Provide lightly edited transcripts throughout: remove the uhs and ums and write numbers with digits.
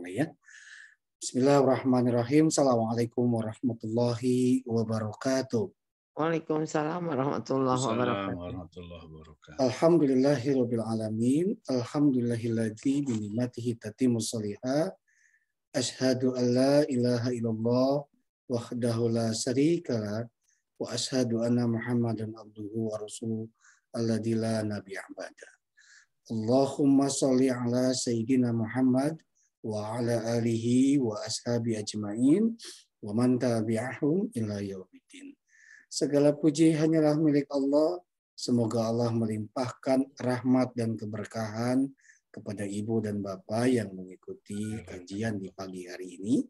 mulai ya. Bismillahirrahmanirrahim. Assalamualaikum warahmatullahi wabarakatuh. Waalaikumsalam warahmatullahi wabarakatuh. Alhamdulillahirabbil alamin. Alhamdulillahilladzi bi ni'matihi tatimmus shalihat. Asyhadu an la ilaha illallah wahdahu la syarikalah wa asyhadu anna Muhammadan abduhu wa rasuluh alladzi la nabiyya ba'da. Allahumma shalli ala sayyidina Muhammad wa ala alihi wa ashabi ajmain wa man tabi'ahum ila yaumiddin. Segala puji hanyalah milik Allah. Semoga Allah melimpahkan rahmat dan keberkahan kepada ibu dan bapak yang mengikuti kajian di pagi hari ini.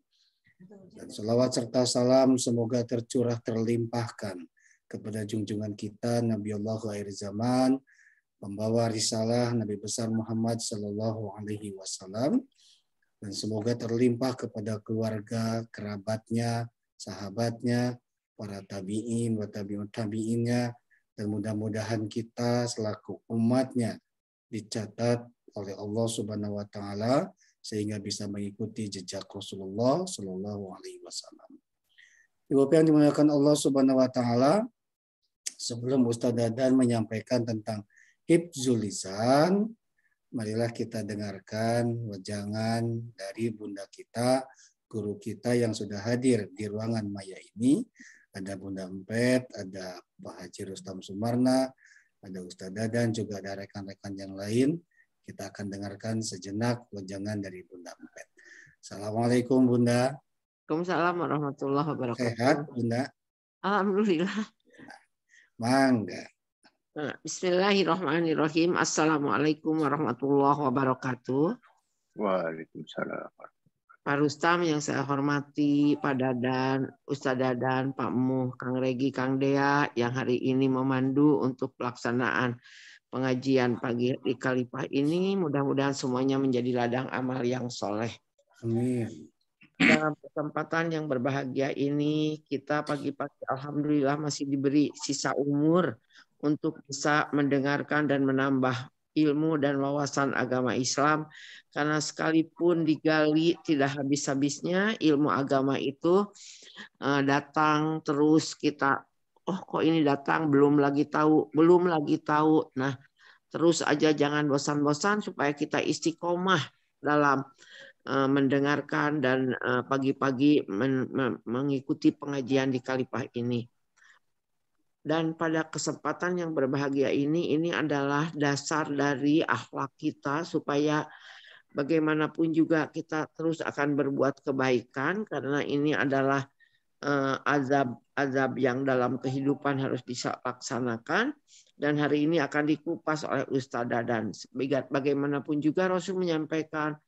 Dan selawat serta salam semoga tercurah terlimpahkan kepada junjungan kita Nabiullah akhir zaman, pembawa risalah Nabi besar Muhammad Sallallahu Alaihi Wasallam, dan semoga terlimpah kepada keluarga, kerabatnya, sahabatnya, para tabi'in, wa tabi'ut tabi'innya, dan mudah-mudahan kita selaku umatnya dicatat oleh Allah Subhanahu wa taala sehingga bisa mengikuti jejak Rasulullah Shallallahu alaihi wasallam. Ibu yang dimuliakan Allah Subhanahu wa taala, sebelum Ustaz Dadan menyampaikan tentang hifdzul lisan, marilah kita dengarkan wejangan dari bunda kita, guru kita yang sudah hadir di ruangan maya ini. Ada Bunda Empet, ada Pak Haji Rustam Sumarna, ada Ustaz Dadan, juga ada rekan-rekan yang lain. Kita akan dengarkan sejenak wejangan dari Bunda Empet. Assalamualaikum Bunda. Waalaikumsalam warahmatullahi wabarakatuh. Sehat Bunda? Alhamdulillah. Mangga. Bismillahirrahmanirrahim. Assalamualaikum warahmatullahi wabarakatuh. Waalaikumsalam. Pak Rustam yang saya hormati, Pak Dadan, Ustaz Dadan, Pak Muh, Kang Regi, Kang Dea yang hari ini memandu untuk pelaksanaan pengajian pagi di Khalifah ini, mudah-mudahan semuanya menjadi ladang amal yang soleh. Amin. Dalam kesempatan yang berbahagia ini, kita pagi-pagi alhamdulillah masih diberi sisa umur untuk bisa mendengarkan dan menambah ilmu dan wawasan agama Islam, karena sekalipun digali tidak habis-habisnya ilmu agama itu datang terus kita, oh kok ini datang belum lagi tahu. Nah, terus aja jangan bosan-bosan supaya kita istiqomah dalam mendengarkan dan pagi-pagi mengikuti pengajian di Khalifah ini. Dan pada kesempatan yang berbahagia ini adalah dasar dari akhlak kita supaya bagaimanapun juga kita terus akan berbuat kebaikan, karena ini adalah azab yang dalam kehidupan harus dilaksanakan, dan hari ini akan dikupas oleh Ustaz Dadan. Bagaimanapun juga Rasul menyampaikan,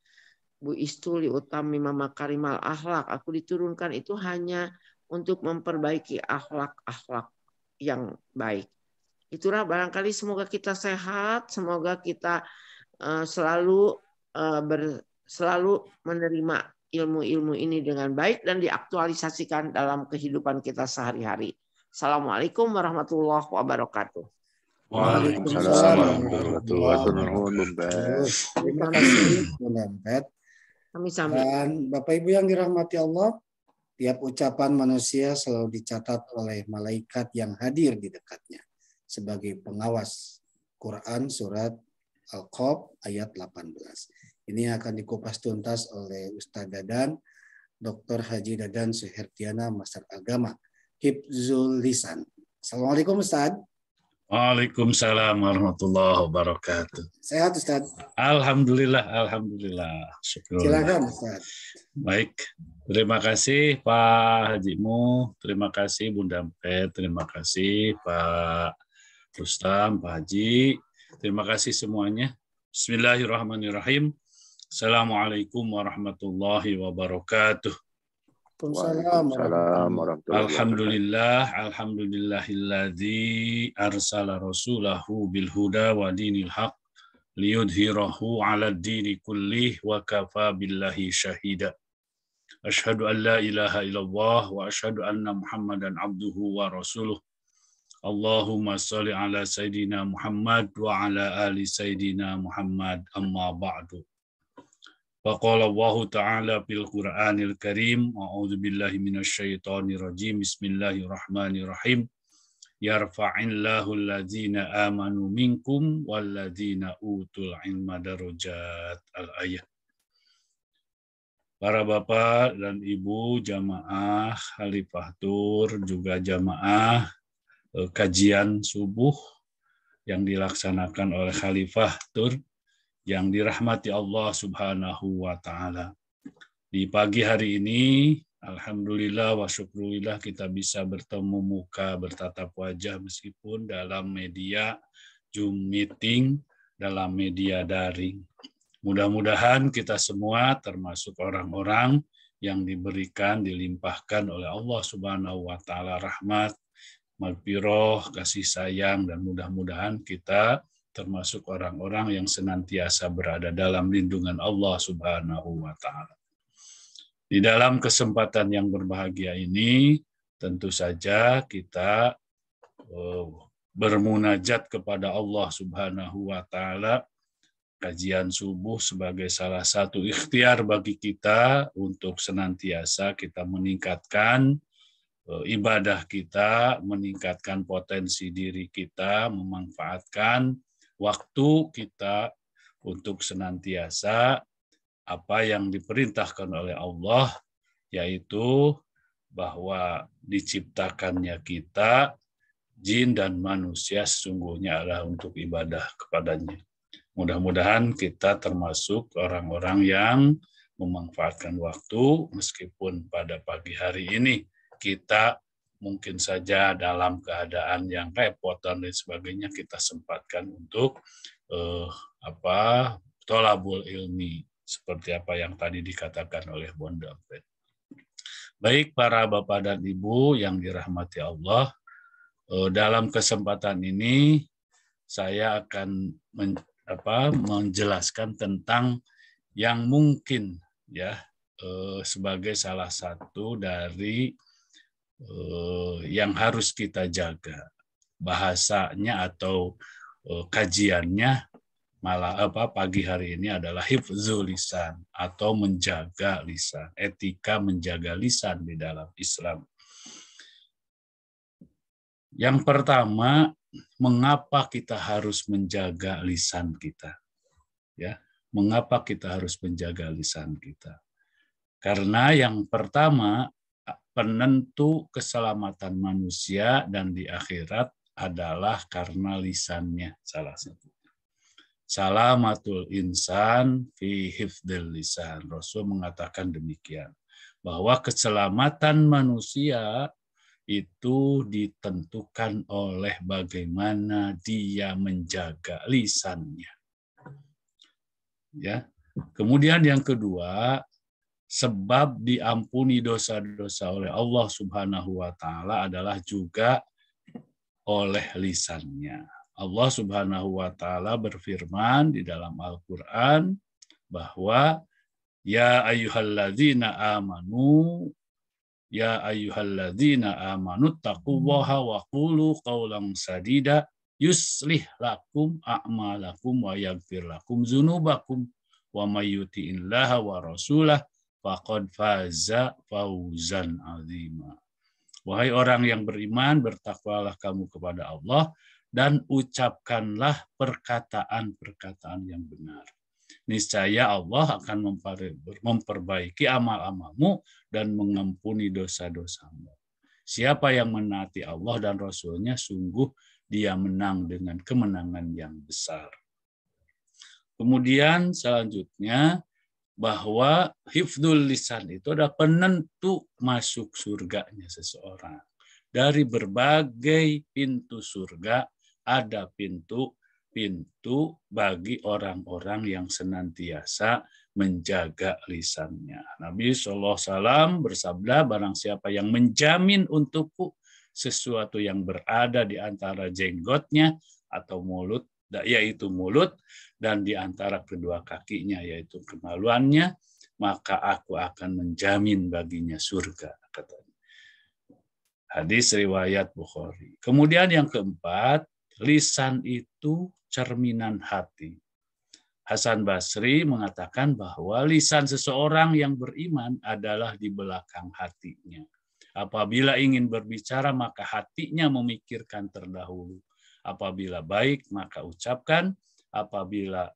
Bu Istuli utami makarimal akhlak, aku diturunkan itu hanya untuk memperbaiki akhlak-akhlak yang baik. Itulah barangkali semoga kita sehat, semoga kita selalu menerima ilmu-ilmu ini dengan baik dan diaktualisasikan dalam kehidupan kita sehari-hari. Assalamualaikum warahmatullahi wabarakatuh. Waalaikumsalam warahmatullahi wabarakatuh. Terima kasih Bunda Empet. Kami-sami. Dan Bapak Ibu yang dirahmati Allah, tiap ucapan manusia selalu dicatat oleh malaikat yang hadir di dekatnya sebagai pengawas. Quran surat Al-Qaf ayat 18. Ini akan dikupas tuntas oleh Ustaz Dadan, Dr. Haji Dadan Suhertiana, Master Agama, Hifdzul Lisan. Assalamualaikum Ustaz. Waalaikumsalam warahmatullahi wabarakatuh. Sehat Ustaz? Alhamdulillah. Syukur. Silakan Ustaz. Baik, terima kasih Pak Haji Mu, terima kasih Bunda Empet, terima kasih Pak Rustam, Pak Haji, terima kasih semuanya. Bismillahirrahmanirrahim. Assalamualaikum warahmatullahi wabarakatuh. Waalaikumsalam warahmatullahi wabarakatuh. Alhamdulillahilladzi arsala rasulahu bil huda wa dinil haq liyudhhirahu 'ala ad-dini kullih wa kafa billahi syahida. Asyhadu an la ilaha illallah wa asyhadu anna Muhammadan abduhu wa rasuluh. Allahumma shalli ala Sayyidina Muhammad wa ala ali Sayyidina Muhammad, amma ba'du. Faqala Allahu ta'ala fil Qur'anil Karim, a'udzu billahi minasyaitonir rajim. Bismillahirrahmanirrahim. Yarfa'illahu alladzina amanu minkum walladzina utul ilma darajat. Al-ayat. Para bapak dan ibu jamaah Khalifah Tur, juga jamaah kajian subuh yang dilaksanakan oleh Khalifah Tur yang dirahmati Allah Subhanahu wa Ta'ala. Di pagi hari ini, alhamdulillah wa syukurillah, kita bisa bertemu muka, bertatap wajah meskipun dalam media Zoom meeting, dalam media daring. Mudah-mudahan kita semua termasuk orang-orang yang diberikan, dilimpahkan oleh Allah Subhanahu wa Ta'ala rahmat, maghfirah, kasih sayang, dan mudah-mudahan kita termasuk orang-orang yang senantiasa berada dalam lindungan Allah Subhanahu wa Ta'ala. Di dalam kesempatan yang berbahagia ini, tentu saja kita bermunajat kepada Allah Subhanahu wa Ta'ala. Kajian subuh sebagai salah satu ikhtiar bagi kita untuk senantiasa kita meningkatkan ibadah kita, meningkatkan potensi diri kita, memanfaatkan waktu kita untuk senantiasa apa yang diperintahkan oleh Allah, yaitu bahwa diciptakannya kita, jin dan manusia sesungguhnya adalah untuk ibadah kepadanya. Mudah-mudahan kita termasuk orang-orang yang memanfaatkan waktu, meskipun pada pagi hari ini kita mungkin saja dalam keadaan yang repot dan lain sebagainya, kita sempatkan untuk tholabul ilmi, seperti apa yang tadi dikatakan oleh Bondampet. Baik para bapak dan ibu yang dirahmati Allah, dalam kesempatan ini saya akan menjelaskan tentang yang mungkin ya sebagai salah satu dari yang harus kita jaga. Bahasanya atau kajiannya malah pagi hari ini adalah hifdzul lisan atau menjaga lisan, etika menjaga lisan di dalam Islam. Yang pertama, mengapa kita harus menjaga lisan kita? Ya, mengapa kita harus menjaga lisan kita? Karena yang pertama, penentu keselamatan manusia dan di akhirat adalah karena lisannya, salah satu. Salamatul insan fi hifdzil lisan. Rasul mengatakan demikian, bahwa keselamatan manusia itu ditentukan oleh bagaimana dia menjaga lisannya. Ya. Kemudian yang kedua, sebab diampuni dosa-dosa oleh Allah Subhanahu wa Ta'ala adalah juga oleh lisannya. Allah Subhanahu wa Ta'ala berfirman di dalam Al-Qur'an bahwa ya ayyuhalladzina amanu taqullaha wa qulu qawlan sadida yuslih lakum a'malakum wa yaghfir lakum dzunubakum wa may yuti'illaha wa rasulah faqad faza fauzan azima. Wahai orang yang beriman, bertakwalah kamu kepada Allah dan ucapkanlah perkataan-perkataan yang benar. Niscaya Allah akan memperbaiki amal-amalmu dan mengampuni dosa-dosamu. Siapa yang menaati Allah dan Rasul-Nya, sungguh dia menang dengan kemenangan yang besar. Kemudian selanjutnya, bahwa hifdzul lisan itu adalah penentu masuk surganya seseorang. Dari berbagai pintu surga, ada pintu bagi orang-orang yang senantiasa menjaga lisannya. Nabi SAW bersabda, barang siapa yang menjamin untukku sesuatu yang berada di antara jenggotnya atau mulut, yaitu mulut, dan di antara kedua kakinya, yaitu kemaluannya, maka aku akan menjamin baginya surga, katanya. Hadis riwayat Bukhari. Kemudian yang keempat, lisan itu cerminan hati. Hasan Basri mengatakan bahwa lisan seseorang yang beriman adalah di belakang hatinya. Apabila ingin berbicara, maka hatinya memikirkan terdahulu. Apabila baik, maka ucapkan. Apabila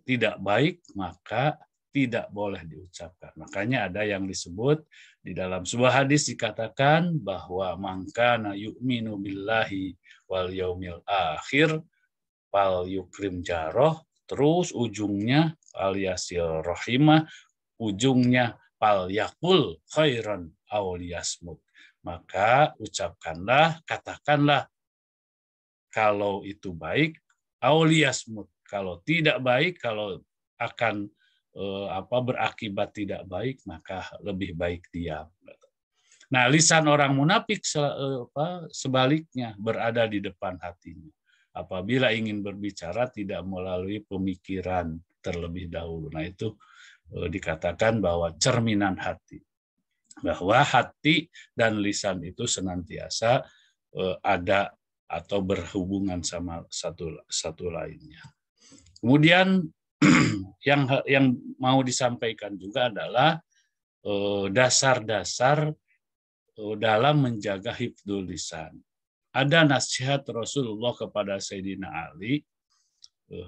tidak baik, maka tidak boleh diucapkan. Makanya ada yang disebut di dalam sebuah hadis dikatakan bahwa man kana yu'minu billahi wal yaumil akhir fal yukrim jaroh, terus ujungnya alias rohimah, ujungnya fal yakul khairan aw liyasmut. Maka ucapkanlah, katakanlah kalau itu baik, aw liyasmut. Kalau tidak baik, kalau akan berakibat tidak baik, maka lebih baik diam. Nah, lisan orang munafik sebaliknya berada di depan hatinya. Apabila ingin berbicara tidak melalui pemikiran terlebih dahulu. Nah, itu dikatakan bahwa cerminan hati. Bahwa hati dan lisan itu senantiasa ada atau berhubungan sama satu lainnya. Kemudian yang mau disampaikan juga adalah dasar-dasar dalam menjaga hifdzul lisan. Ada nasihat Rasulullah kepada Sayyidina Ali,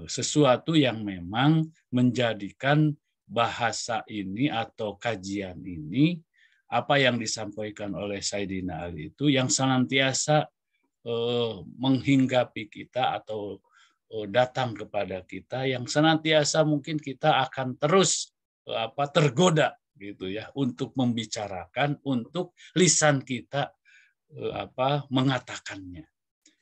sesuatu yang memang menjadikan bahasa ini atau kajian ini, apa yang disampaikan oleh Sayyidina Ali itu yang senantiasa menghinggapi kita atau datang kepada kita, yang senantiasa mungkin kita akan terus tergoda gitu ya untuk membicarakan, untuk lisan kita mengatakannya.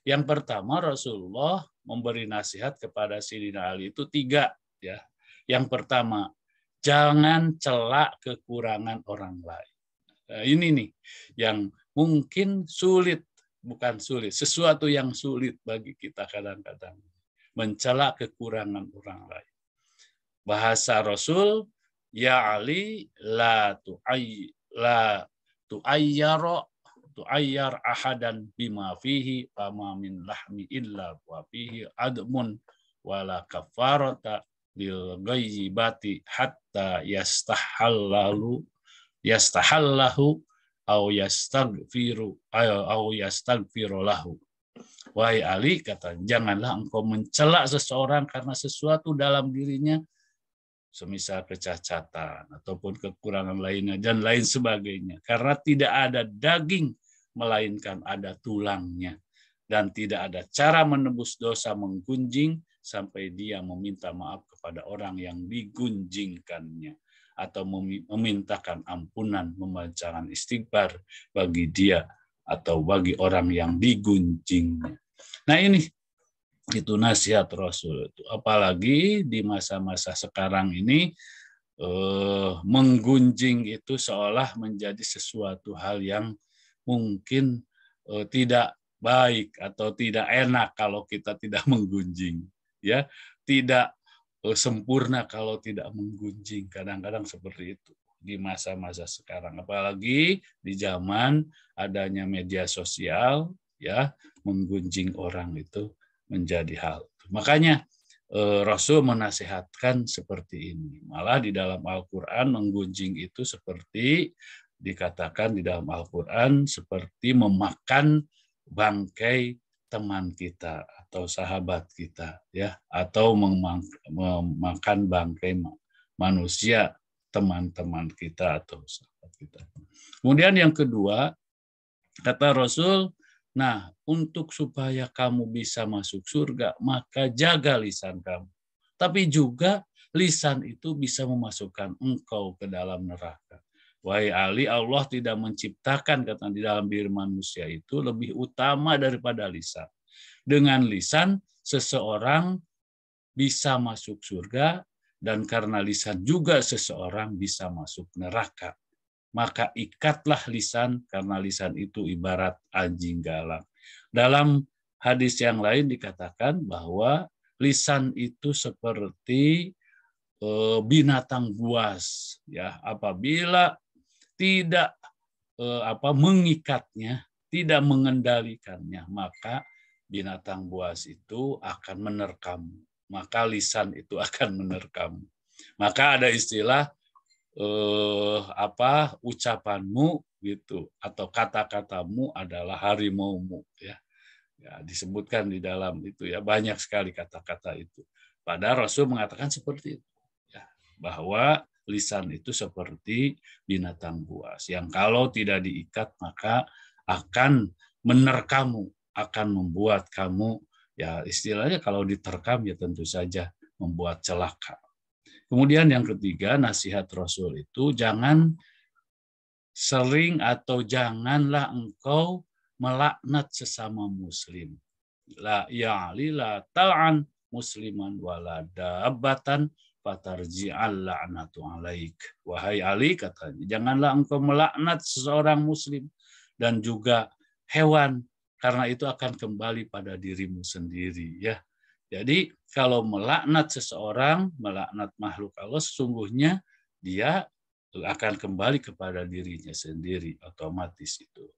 Yang pertama, Rasulullah memberi nasihat kepada Sayyidina Ali itu 3 ya. Yang pertama, jangan celak kekurangan orang lain. Nah, ini nih yang mungkin sulit, bukan sulit, sesuatu yang sulit bagi kita kadang-kadang, mencela kekurangan orang lain. Bahasa Rasul, ya Ali la tu'ayyar ahadan bima fihi fama min lahmi illa wa fihi admun wala kafarata lil ghaibati hatta yastahallahu au yastaghfiru lahu. Wahai Ali, kata, janganlah engkau mencela seseorang karena sesuatu dalam dirinya, semisal kecacatan ataupun kekurangan lainnya dan lain sebagainya. Karena tidak ada daging, melainkan ada tulangnya. Dan tidak ada cara menebus dosa menggunjing sampai dia meminta maaf kepada orang yang digunjingkannya. Atau memintakan ampunan, membacakan istighfar bagi dia atau bagi orang yang digunjingnya. Nah, ini itu nasihat Rasul itu. Apalagi di masa-masa sekarang ini menggunjing itu seolah menjadi sesuatu hal yang mungkin tidak baik atau tidak enak kalau kita tidak menggunjing, ya, tidak sempurna kalau tidak menggunjing. Kadang-kadang seperti itu di masa-masa sekarang, apalagi di zaman adanya media sosial, ya, menggunjing orang itu menjadi hal. Makanya Rasul menasihatkan seperti ini. Malah di dalam Al-Quran menggunjing itu seperti dikatakan di dalam Al-Quran seperti memakan bangkai teman kita atau sahabat kita, ya, atau memakan bangkai manusia, teman-teman kita atau sahabat kita. Kemudian yang kedua, kata Rasul, nah, untuk supaya kamu bisa masuk surga, maka jaga lisan kamu. Tapi juga lisan itu bisa memasukkan engkau ke dalam neraka. Wahai Ali, Allah tidak menciptakan, kata, di dalam diri manusia itu lebih utama daripada lisan. Dengan lisan, seseorang bisa masuk surga, dan karena lisan juga seseorang bisa masuk neraka. Maka ikatlah lisan, karena lisan itu ibarat anjing galak. Dalam hadis yang lain dikatakan bahwa lisan itu seperti binatang buas, ya, apabila tidak mengikatnya, tidak mengendalikannya, maka binatang buas itu akan menerkam maka lisan itu akan menerkam. Maka ada istilah ucapanmu gitu atau kata-katamu adalah harimaumu ya. Ya, disebutkan di dalam itu ya, banyak sekali kata-kata itu. Padahal Rasul mengatakan seperti itu ya, bahwa lisan itu seperti binatang buas yang kalau tidak diikat maka akan menerkamu, akan membuat kamu ya istilahnya kalau diterkam ya tentu saja membuat celaka. Kemudian yang ketiga, nasihat Rasul itu jangan sering atau janganlah engkau melaknat sesama muslim. La ya'li la ta'an musliman wala dabbatan fatarji'al la'natu alaik. Wahai Ali, katanya, janganlah engkau melaknat seseorang muslim dan juga hewan, karena itu akan kembali pada dirimu sendiri ya. Jadi kalau melaknat seseorang, melaknat makhluk Allah, sesungguhnya dia akan kembali kepada dirinya sendiri, otomatis itu.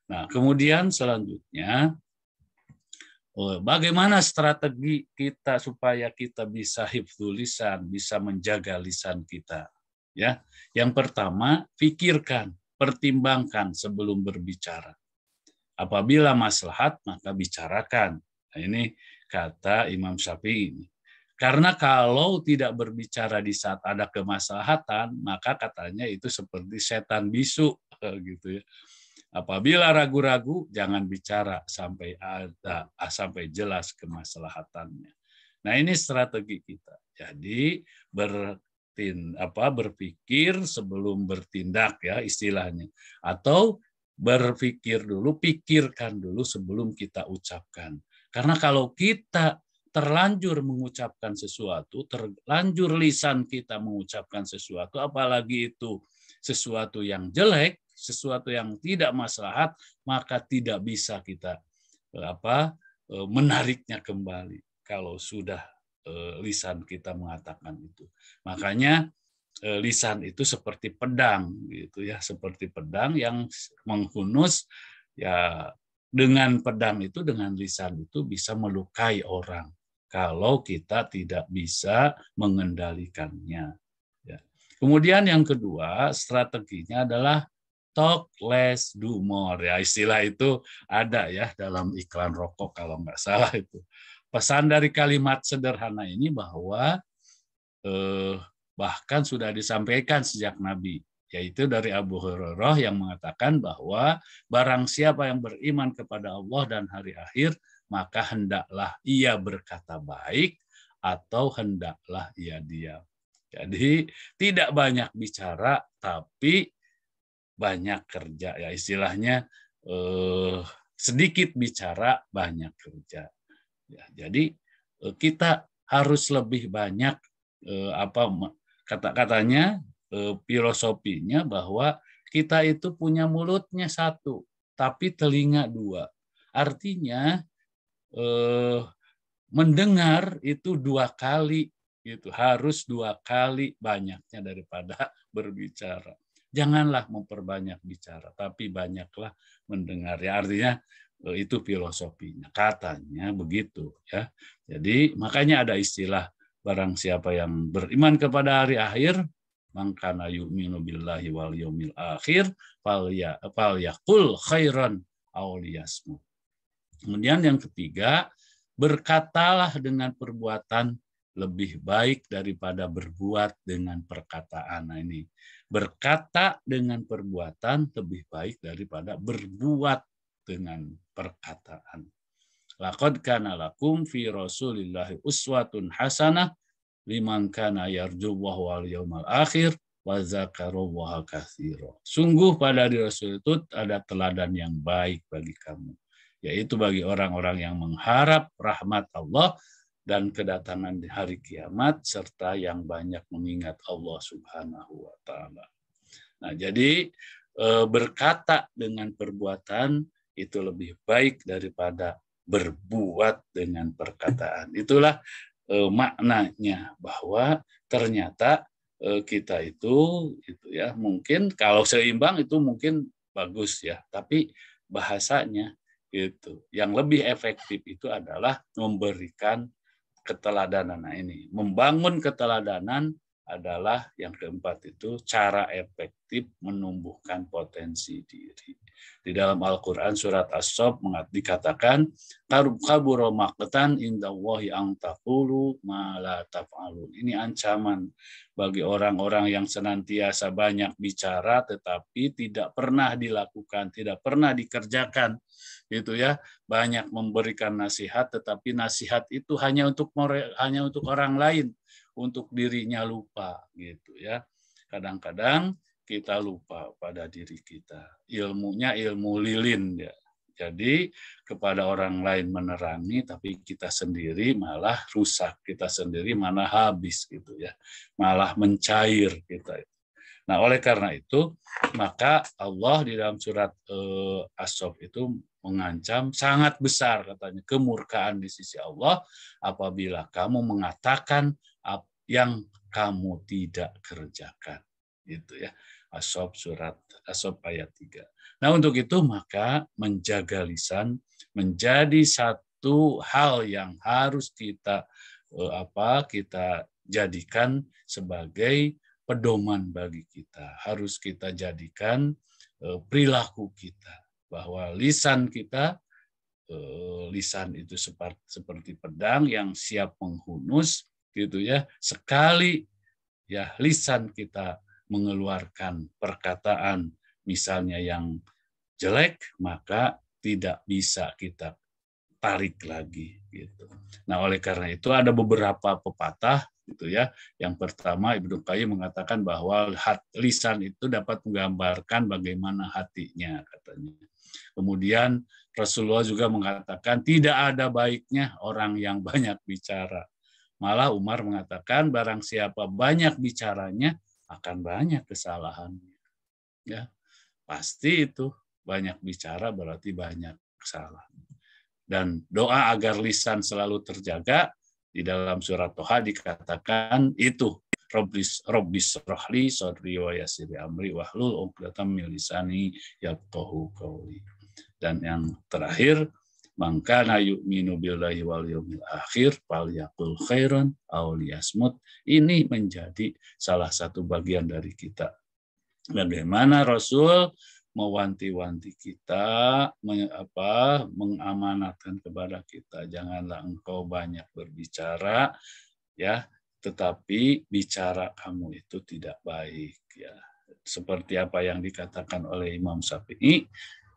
Nah, kemudian selanjutnya, bagaimana strategi kita supaya kita bisa hifdzul lisan, bisa menjaga lisan kita? Ya, yang pertama, pikirkan, pertimbangkan sebelum berbicara. Apabila maslahat, maka bicarakan. Nah, ini kata Imam Syafi'i ini. Karena kalau tidak berbicara di saat ada kemaslahatan, maka katanya itu seperti setan bisu gitu ya. Apabila ragu-ragu, jangan bicara sampai jelas kemaslahatannya. Nah, ini strategi kita. Jadi berpikir sebelum bertindak ya istilahnya. Atau berpikir dulu, pikirkan dulu sebelum kita ucapkan. Karena kalau kita terlanjur mengucapkan sesuatu, terlanjur lisan kita mengucapkan sesuatu, apalagi itu sesuatu yang jelek, sesuatu yang tidak maslahat, maka tidak bisa kita menariknya kembali kalau sudah lisan kita mengatakan itu. Makanya lisan itu seperti pedang gitu ya, seperti pedang yang menghunus ya. Dengan pedang itu, dengan lisan itu bisa melukai orang kalau kita tidak bisa mengendalikannya. Ya. Kemudian yang kedua, strateginya adalah talk less, do more. Ya, istilah itu ada ya dalam iklan rokok kalau nggak salah itu. Pesan dari kalimat sederhana ini bahwa bahkan sudah disampaikan sejak Nabi, yaitu dari Abu Hurairah yang mengatakan bahwa barang siapa yang beriman kepada Allah dan hari akhir, maka hendaklah ia berkata baik atau hendaklah ia diam. Jadi tidak banyak bicara tapi banyak kerja ya, istilahnya sedikit bicara banyak kerja. Ya, jadi kita harus lebih banyak kata-katanya, filosofinya bahwa kita itu punya mulutnya satu, tapi telinga dua. Artinya mendengar itu 2 kali, gitu. Harus 2 kali banyaknya daripada berbicara. Janganlah memperbanyak bicara, tapi banyaklah mendengar. Ya, artinya itu filosofinya. Katanya begitu ya. Jadi makanya ada istilah barang siapa yang beriman kepada hari akhir, mangkana yu'minu billahi wal yaumil akhir falyaqul khairan aw liyasmut. Kemudian yang ketiga, berkatalah dengan perbuatan lebih baik daripada berbuat dengan perkataan. Nah, ini berkata dengan perbuatan lebih baik daripada berbuat dengan perkataan. Laqad kana lakum fi Rasulillahi uswatun hasanah liman kana yarjullaha wal yaumal akhir wa dzakarallaha katsira. Sungguh pada diri Rasul itu ada teladan yang baik bagi kamu, yaitu bagi orang-orang yang mengharap rahmat Allah dan kedatangan di hari kiamat serta yang banyak mengingat Allah Subhanahu wa taala. Nah, jadi berkata dengan perbuatan itu lebih baik daripada berbuat dengan perkataan. Itulah maknanya bahwa ternyata kita itu ya mungkin kalau seimbang itu mungkin bagus ya, tapi bahasanya itu yang lebih efektif itu adalah memberikan keteladanan. Nah, ini membangun keteladanan adalah yang keempat itu cara efektif menumbuhkan potensi diri. Di dalam Al-Quran surat As-Saff dikatakan kabura maqtan indallahi an taqulu ma la taf'alun. Ini ancaman bagi orang-orang yang senantiasa banyak bicara tetapi tidak pernah dilakukan, tidak pernah dikerjakan. Gitu ya. Banyak memberikan nasihat tetapi nasihat itu hanya untuk orang lain, untuk dirinya lupa gitu ya. Kadang-kadang kita lupa pada diri kita. Ilmunya ilmu lilin ya. Jadi kepada orang lain menerangi tapi kita sendiri malah rusak, kita sendiri malah habis gitu ya. Malah mencair kita. Nah, oleh karena itu maka Allah di dalam surat As-Saff itu mengancam sangat besar katanya kemurkaan di sisi Allah apabila kamu mengatakan yang kamu tidak kerjakan. Gitu ya. As-Saff surat As-Saff ayat 3. Nah, untuk itu maka menjaga lisan menjadi satu hal yang harus kita kita jadikan sebagai pedoman bagi kita. Harus kita jadikan perilaku kita bahwa lisan kita lisan itu seperti pedang yang siap menghunus gitu ya. Sekali ya lisan kita mengeluarkan perkataan misalnya yang jelek, maka tidak bisa kita tarik lagi gitu. Nah, oleh karena itu ada beberapa pepatah gitu ya. Yang pertama Ibnu Qayyim mengatakan bahwa lisan itu dapat menggambarkan bagaimana hatinya katanya. Kemudian Rasulullah juga mengatakan tidak ada baiknya orang yang banyak bicara. Malah Umar mengatakan barang siapa banyak bicaranya akan banyak kesalahannya. Ya, pasti itu banyak bicara berarti banyak kesalahan. Dan doa agar lisan selalu terjaga di dalam surat Toha dikatakan itu Rabbis rohli sodri wa yasiri amri wahlul uqdatam min lisani yafqahu qawli. Dan yang terakhir man kana yu'minu billahi wal yawmil akhir falyaqul khairan aw liyasmut. Ini menjadi salah satu bagian dari kita. Bagaimana Rasul mewanti-wanti kita, mengamanatkan kepada kita, janganlah engkau banyak berbicara, ya, tetapi bicara kamu itu tidak baik, ya. Seperti apa yang dikatakan oleh Imam Syafi'i,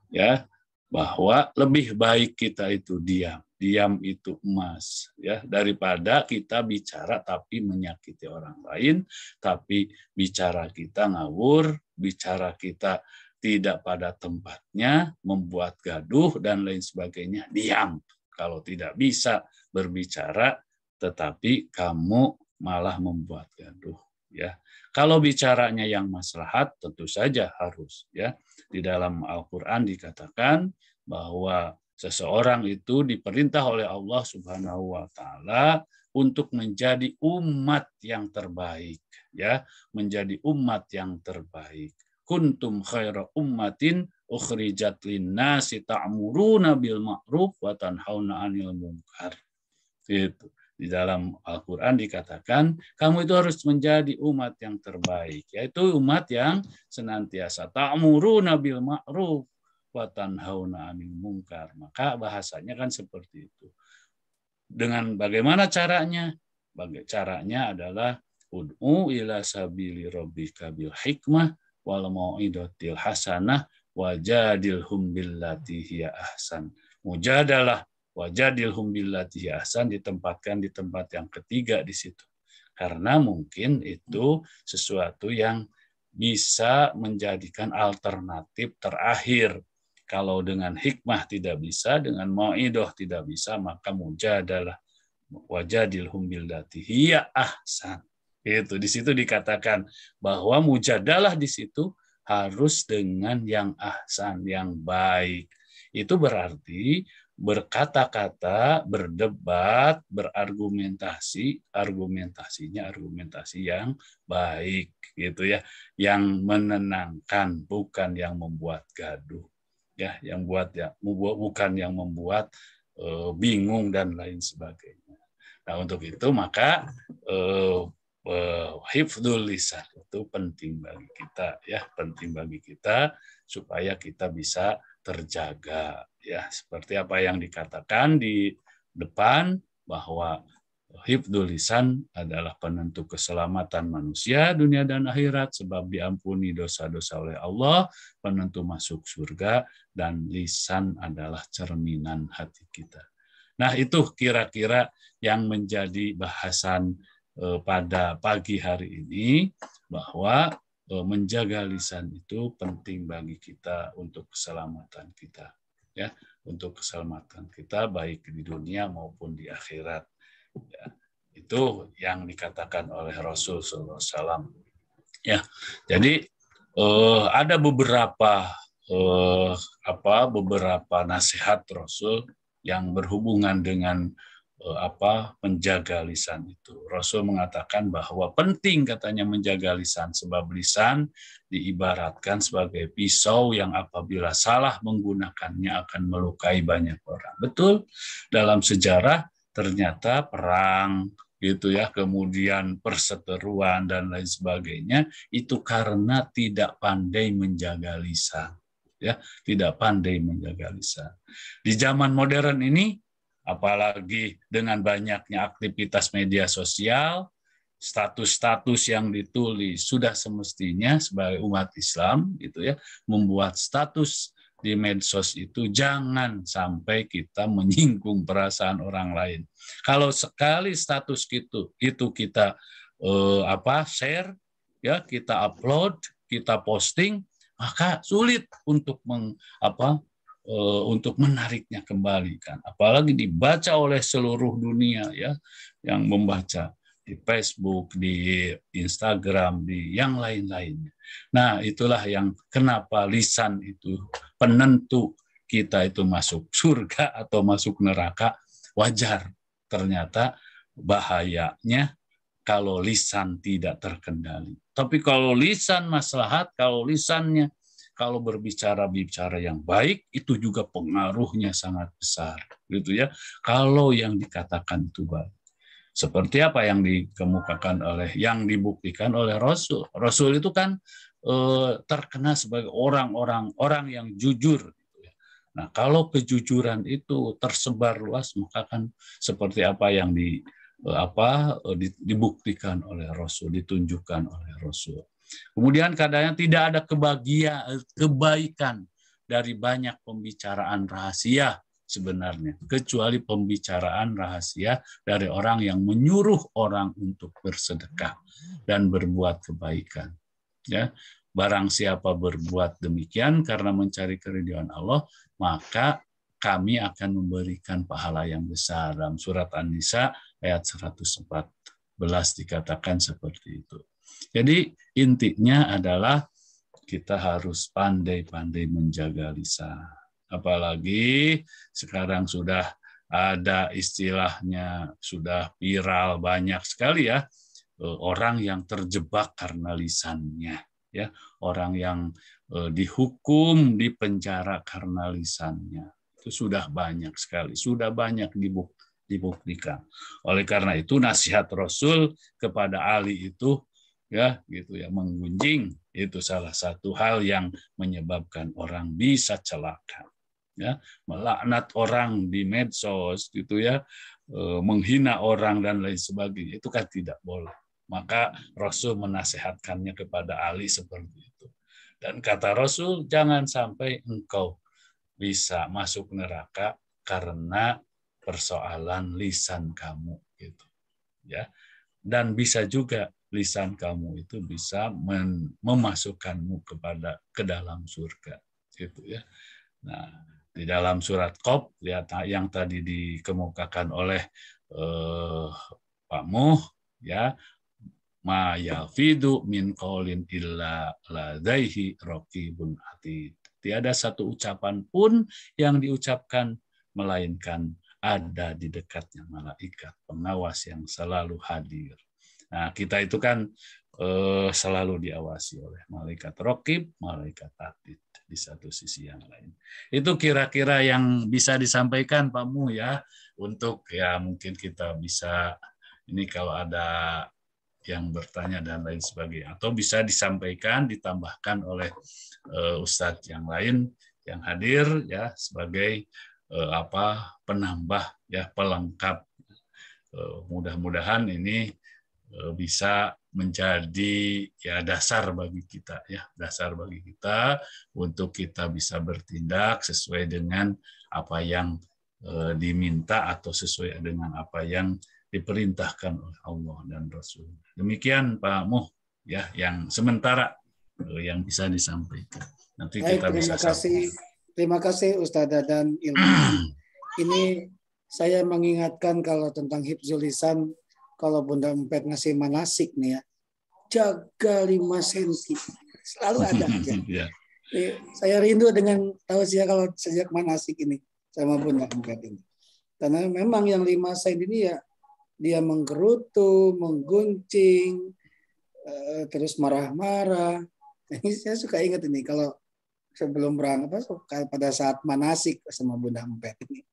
ya, bahwa lebih baik kita itu diam itu emas, ya, daripada kita bicara tapi menyakiti orang lain, tapi bicara kita ngawur, bicara kita tidak pada tempatnya, membuat gaduh dan lain sebagainya, diam. Kalau tidak bisa berbicara, tetapi kamu malah membuat gaduh, ya. Kalau bicaranya yang maslahat, tentu saja harus, ya. Di dalam Al-Quran dikatakan bahwa seseorang itu diperintah oleh Allah Subhanahu wa taala untuk menjadi umat yang terbaik, ya, menjadi umat yang terbaik. Kuntum khaira ummatin ukhrijat linnasi ta'muruna bil ma'ruf wa tanhauna 'anil munkar. Itu. Di dalam Al-Qur'an dikatakan kamu itu harus menjadi umat yang terbaik, yaitu umat yang senantiasa ta'muruna bil ma'ruf wa tanhauna 'anil munkar. Maka bahasanya kan seperti itu. Dengan bagaimana caranya? Caranya adalah ud'u ila sabili rabbika bil hikmah wal mau'idatil hasanah wajadilhum billati hiya ahsan. Mujadalah wajadilhum billati hiya ahsan ditempatkan di tempat yang ketiga di situ. Karena mungkin itu sesuatu yang bisa menjadikan alternatif terakhir. Kalau dengan hikmah tidak bisa, dengan mau'idah tidak bisa, maka mujadalah wajadilhum billati hiya ahsan. Itu di situ dikatakan bahwa mujadalah di situ harus dengan yang ahsan, yang baik. Itu berarti berkata-kata, berdebat, berargumentasi, argumentasinya argumentasi yang baik, gitu ya, yang menenangkan, bukan yang membuat gaduh, ya, bukan yang membuat bingung dan lain sebagainya. Nah, untuk itu maka hifdzul lisan itu penting bagi kita, ya, penting bagi kita supaya kita bisa terjaga, ya, seperti apa yang dikatakan di depan bahwa hifdzul lisan adalah penentu keselamatan manusia dunia dan akhirat, sebab diampuni dosa-dosa oleh Allah, penentu masuk surga, dan lisan adalah cerminan hati kita. Nah, itu kira-kira yang menjadi bahasan pada pagi hari ini, bahwa menjaga lisan itu penting bagi kita untuk keselamatan kita, ya, untuk keselamatan kita baik di dunia maupun di akhirat. Ya, itu yang dikatakan oleh Rasul SAW. Ya, jadi ada beberapa nasihat Rasul yang berhubungan dengan menjaga lisan itu. Rasul mengatakan bahwa penting katanya menjaga lisan, sebab lisan diibaratkan sebagai pisau yang apabila salah menggunakannya akan melukai banyak orang. Betul, dalam sejarah ternyata perang gitu ya, kemudian perseteruan dan lain sebagainya itu karena tidak pandai menjaga lisan, ya, tidak pandai menjaga lisan. Di zaman modern ini, apalagi dengan banyaknya aktivitas media sosial, status-status yang ditulis, sudah semestinya sebagai umat Islam gitu ya, membuat status di medsos itu jangan sampai kita menyinggung perasaan orang lain. Kalau sekali status itu kita share, ya, kita upload, kita posting, maka sulit untuk untuk menariknya kembali, kan, apalagi dibaca oleh seluruh dunia, ya, yang membaca di Facebook, di Instagram, di yang lain-lainnya. Nah, itulah yang kenapa lisan itu penentu kita itu masuk surga atau masuk neraka. Wajar, ternyata bahayanya kalau lisan tidak terkendali. Tapi kalau lisan maslahat, kalau berbicara yang baik, itu juga pengaruhnya sangat besar, gitu ya. Kalau yang dikatakan itu baik, seperti apa yang yang dibuktikan oleh Rasul. Rasul itu kan terkenal sebagai orang yang jujur. Gitu ya. Nah, kalau kejujuran itu tersebar luas, maka kan seperti apa yang dibuktikan oleh Rasul, ditunjukkan oleh Rasul. Kemudian kadang tidak ada kebaikan dari banyak pembicaraan rahasia sebenarnya, kecuali pembicaraan rahasia dari orang yang menyuruh orang untuk bersedekah dan berbuat kebaikan. Ya, barang siapa berbuat demikian karena mencari keridhaan Allah, maka kami akan memberikan pahala yang besar. Dalam surat An-Nisa ayat 114 dikatakan seperti itu. Jadi intinya adalah kita harus pandai-pandai menjaga lisan. Apalagi sekarang sudah ada istilahnya, sudah viral banyak sekali ya, orang yang terjebak karena lisannya, ya, orang yang dihukum di penjara karena lisannya. Itu sudah banyak sekali, sudah banyak dibuktikan. Oleh karena itu nasihat Rasul kepada Ali itu, ya, gitu ya, menggunjing itu salah satu hal yang menyebabkan orang bisa celaka, ya, melaknat orang di medsos gitu ya, menghina orang dan lain sebagainya, itu kan tidak boleh. Maka Rasul menasehatkannya kepada Ali seperti itu. Dan kata Rasul, jangan sampai engkau bisa masuk neraka karena persoalan lisan kamu gitu, ya. Dan bisa juga lisan kamu itu bisa memasukkanmu ke dalam surga, gitu ya. Nah, di dalam surat Qaf, lihat yang tadi dikemukakan oleh Pak Muh, ya, ma yalfidu min qaulin illa ladaihi raqibun atid. Tiada satu ucapan pun yang diucapkan melainkan ada di dekatnya malaikat pengawas yang selalu hadir. Nah, kita itu kan selalu diawasi oleh malaikat raqib, malaikat atid di satu sisi yang lain. Itu kira-kira yang bisa disampaikan Pak Mu ya, untuk ya mungkin kita bisa ini kalau ada yang bertanya dan lain sebagainya, atau bisa disampaikan ditambahkan oleh Ustadz yang lain yang hadir ya sebagai penambah ya pelengkap. Mudah-mudahan ini bisa menjadi ya dasar bagi kita untuk kita bisa bertindak sesuai dengan apa yang diminta atau sesuai dengan apa yang diperintahkan oleh Allah dan Rasul. Demikian Pak Muh ya yang sementara yang bisa disampaikan. Nanti kita bisa terima kasih Ustaz Dadan ilmu. Ini saya mengingatkan kalau tentang hifzul lisan, kalau Bunda Empet ngasih manasik nih ya, jaga 5 cm. Selalu ada aja. Ya. Saya rindu dengan tausiah kalau sejak manasik ini sama Bunda Empet ini. Karena memang yang 5 cm ini ya dia menggerutu, mengguncing, terus marah-marah. Ini saya suka ingat ini kalau sebelum berangkat pada saat manasik sama Bunda Empet ini.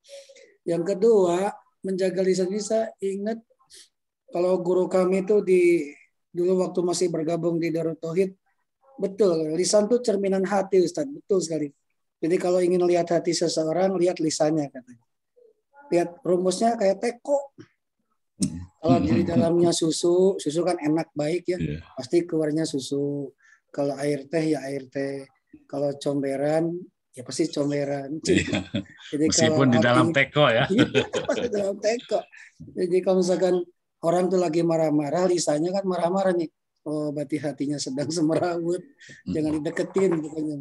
Yang kedua, menjaga lisan bisa ingat kalau guru kami itu dulu waktu masih bergabung di Darut Tauhid, betul lisan itu cerminan hati Ustaz, betul sekali. Jadi kalau ingin lihat hati seseorang, lihat lisannya katanya. Lihat rumusnya kayak teko. Kalau di dalamnya susu kan enak baik ya, pasti keluarnya susu. Kalau air teh ya air teh. Kalau comberan ya pasti comberan. Jadi meskipun di dalam teko ya. Pasti dalam teko. Jadi kalau misalkan orang tuh lagi marah-marah, lisannya kan marah-marah nih. Oh, berarti hatinya sedang semerawut. Jangan dideketin pokoknya.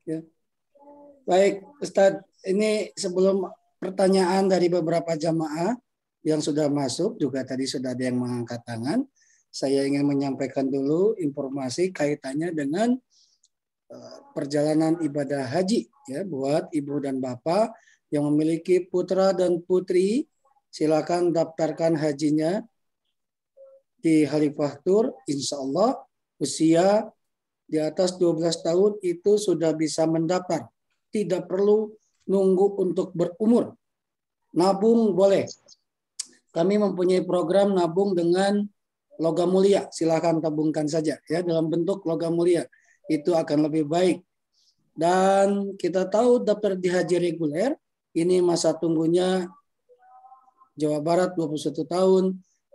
Ya. Baik, Ustadz, ini sebelum pertanyaan dari beberapa jamaah yang sudah masuk, juga tadi sudah ada yang mengangkat tangan. Saya ingin menyampaikan dulu informasi kaitannya dengan perjalanan ibadah haji ya buat ibu dan bapak yang memiliki putra dan putri, silakan daftarkan hajinya di Khalifah Tour. Insya Allah usia di atas 12 tahun itu sudah bisa mendaftar, tidak perlu nunggu untuk berumur. Nabung boleh. Kami mempunyai program nabung dengan logam mulia, silakan tabungkan saja ya dalam bentuk logam mulia. Itu akan lebih baik. Dan kita tahu daftar di haji reguler, ini masa tunggunya Jawa Barat 21 tahun,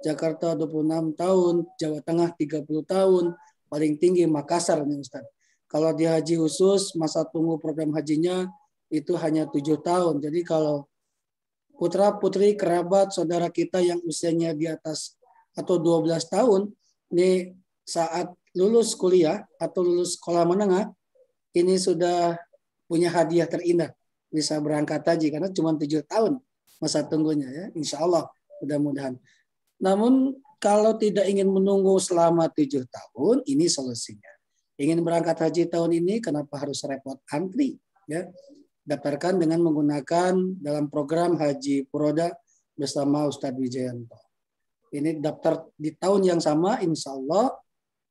Jakarta 26 tahun, Jawa Tengah 30 tahun, paling tinggi Makassar nih Ustaz. Kalau di haji khusus, masa tunggu program hajinya itu hanya 7 tahun. Jadi kalau putra-putri, kerabat, saudara kita yang usianya di atas atau 12 tahun, ini saat lulus kuliah atau lulus sekolah menengah, ini sudah punya hadiah terindah. Bisa berangkat haji, karena cuma 7 tahun masa tunggunya. Ya. Insya Allah, mudah-mudahan. Namun, kalau tidak ingin menunggu selama 7 tahun, ini solusinya. Ingin berangkat haji tahun ini, kenapa harus repot antri? Ya. Daftarkan dengan menggunakan dalam program Haji Puroda bersama Ustadz Wijayanto. Ini daftar di tahun yang sama, insya Allah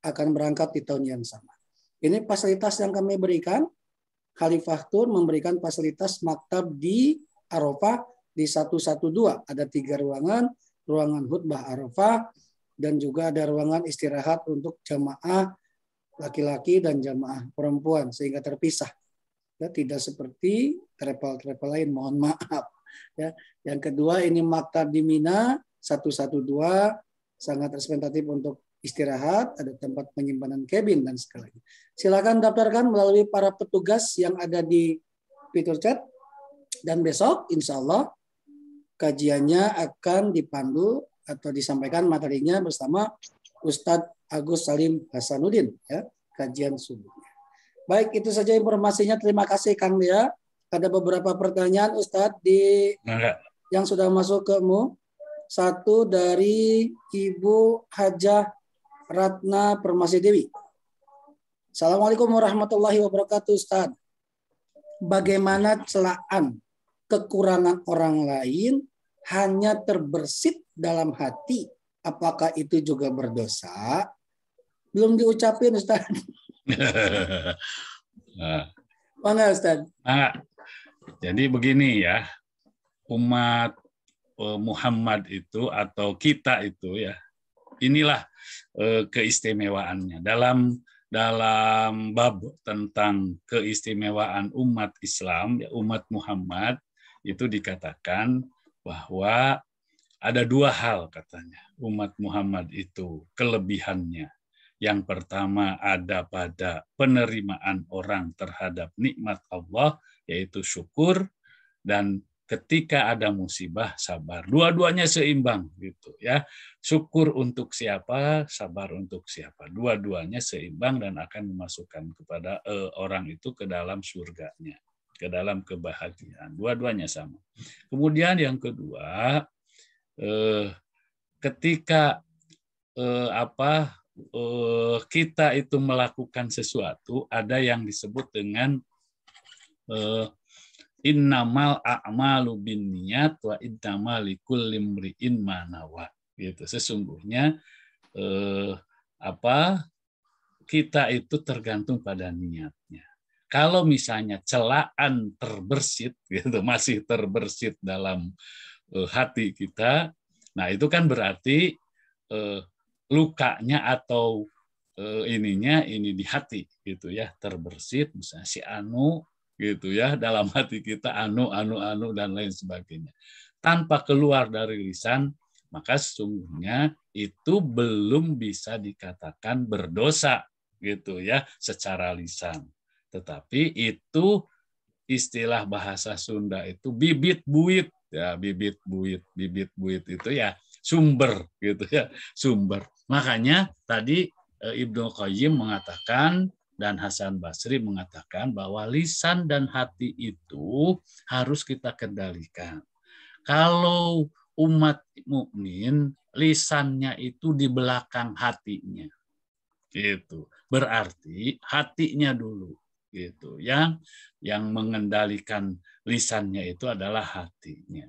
akan berangkat di tahun yang sama. Ini fasilitas yang kami berikan. Khalifah Tour memberikan fasilitas maktab di Arafah di 112. Ada 3 ruangan, ruangan khutbah Arafah, dan juga ada ruangan istirahat untuk jamaah laki-laki dan jamaah perempuan, sehingga terpisah. Ya, tidak seperti travel-travel lain, mohon maaf. Ya. Yang kedua ini maktab di Mina 112, sangat representatif untuk istirahat, ada tempat penyimpanan kabin dan sekalian. Silakan daftarkan melalui para petugas yang ada di fitur chat, dan besok insya Allah kajiannya akan dipandu atau disampaikan materinya bersama Ustadz Agus Salim Hasanuddin, ya, kajian subuhnya. Baik, itu saja informasinya. Terima kasih Kang Dea. Ada beberapa pertanyaan Ustadz yang sudah masuk ke mu. Satu dari Ibu Hajah Ratna Permasi Dewi. Assalamualaikum warahmatullahi wabarakatuh Ustadz. Bagaimana celaan kekurangan orang lain hanya terbersit dalam hati? Apakah itu juga berdosa? Belum diucapin, Ustaz. Nah, Mana, Ustaz? jadi begini ya, umat Muhammad itu atau kita itu ya, inilah keistimewaannya dalam bab tentang keistimewaan umat Islam, ya, umat Muhammad itu dikatakan bahwa ada dua hal katanya umat Muhammad itu kelebihannya. Yang pertama ada pada penerimaan orang terhadap nikmat Allah, yaitu syukur, dan ketika ada musibah sabar. Dua-duanya seimbang gitu ya. Syukur untuk siapa, sabar untuk siapa. Dua-duanya seimbang dan akan memasukkan kepada orang itu ke dalam surganya, ke dalam kebahagiaan. Dua-duanya sama. Kemudian yang kedua, ketika kita itu melakukan sesuatu, ada yang disebut dengan innamal a'malu binniyat wa innamal likulli imri'in ma nawa. Gitu. Sesungguhnya kita itu tergantung pada niatnya. Kalau misalnya celaan terbersit gitu, masih terbersit dalam hati kita, nah itu kan berarti lukanya atau ini di hati gitu ya, terbersit, misalnya si anu gitu ya, dalam hati kita anu dan lain sebagainya, tanpa keluar dari lisan, maka sesungguhnya itu belum bisa dikatakan berdosa gitu ya secara lisan. Tetapi itu istilah bahasa Sunda itu bibit buit ya, bibit buit itu ya sumber gitu ya, sumber. Makanya tadi Ibnu Qayyim mengatakan dan Hasan Basri mengatakan bahwa lisan dan hati itu harus kita kendalikan. Kalau umat mukmin lisannya itu di belakang hatinya, gitu. Berarti hatinya dulu, gitu. Yang mengendalikan lisannya itu adalah hatinya.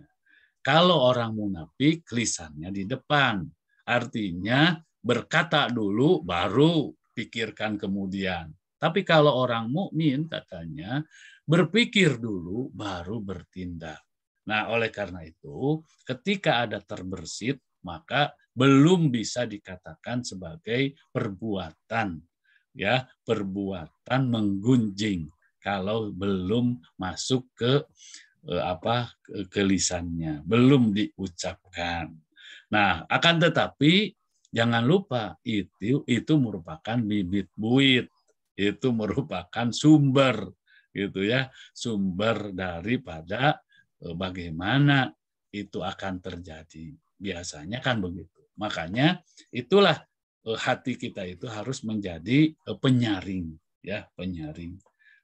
Kalau orang munafik lisannya di depan, artinya berkata dulu baru pikirkan kemudian. Tapi kalau orang mukmin katanya berpikir dulu baru bertindak. Nah, oleh karena itu, ketika ada terbersit, maka belum bisa dikatakan sebagai perbuatan, ya, perbuatan menggunjing kalau belum masuk ke ke lisannya, belum diucapkan. Nah, akan tetapi jangan lupa itu merupakan bibit buit, itu merupakan sumber gitu ya, sumber daripada bagaimana itu akan terjadi. Biasanya kan begitu. Makanya itulah hati kita itu harus menjadi penyaring, ya, penyaring.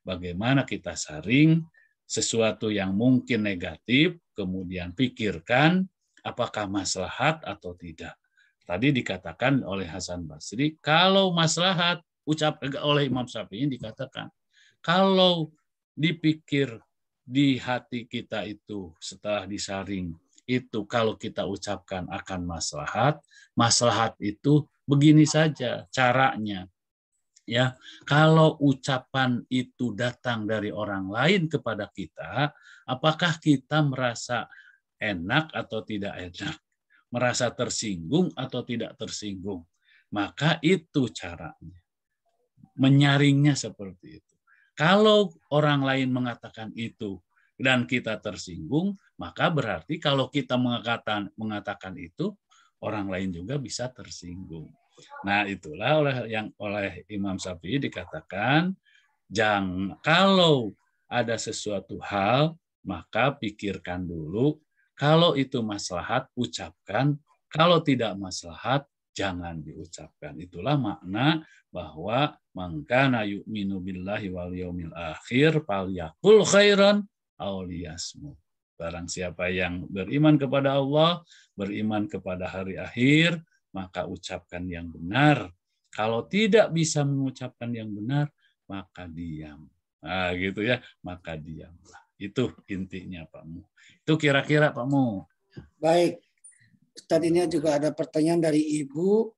Bagaimana kita saring sesuatu yang mungkin negatif, kemudian pikirkan apakah maslahat atau tidak. Tadi dikatakan oleh Hasan Basri, kalau maslahat, oleh Imam Syafi'i dikatakan, kalau dipikir di hati kita itu setelah disaring, itu kalau kita ucapkan akan maslahat itu begini saja caranya. Ya, kalau ucapan itu datang dari orang lain kepada kita, apakah kita merasa enak atau tidak enak? Merasa tersinggung atau tidak tersinggung? Maka itu caranya. Menyaringnya seperti itu. Kalau orang lain mengatakan itu dan kita tersinggung, maka berarti kalau kita mengatakan itu, orang lain juga bisa tersinggung. Nah, itulah oleh Imam Syafi'i dikatakan, kalau ada sesuatu hal, maka pikirkan dulu. Kalau itu maslahat, ucapkan. Kalau tidak maslahat, jangan diucapkan. Itulah makna bahwa man kana yu'minu billahi wal yaumil akhir falyaqul khairan aw liyasmut. Barang siapa yang beriman kepada Allah, beriman kepada hari akhir, maka ucapkan yang benar. Kalau tidak bisa mengucapkan yang benar, maka diam. Nah, gitu ya, maka diamlah. Itu intinya, Pak Mu. Itu kira-kira, Pak Mu. Baik. Tadinya juga ada pertanyaan dari Ibu.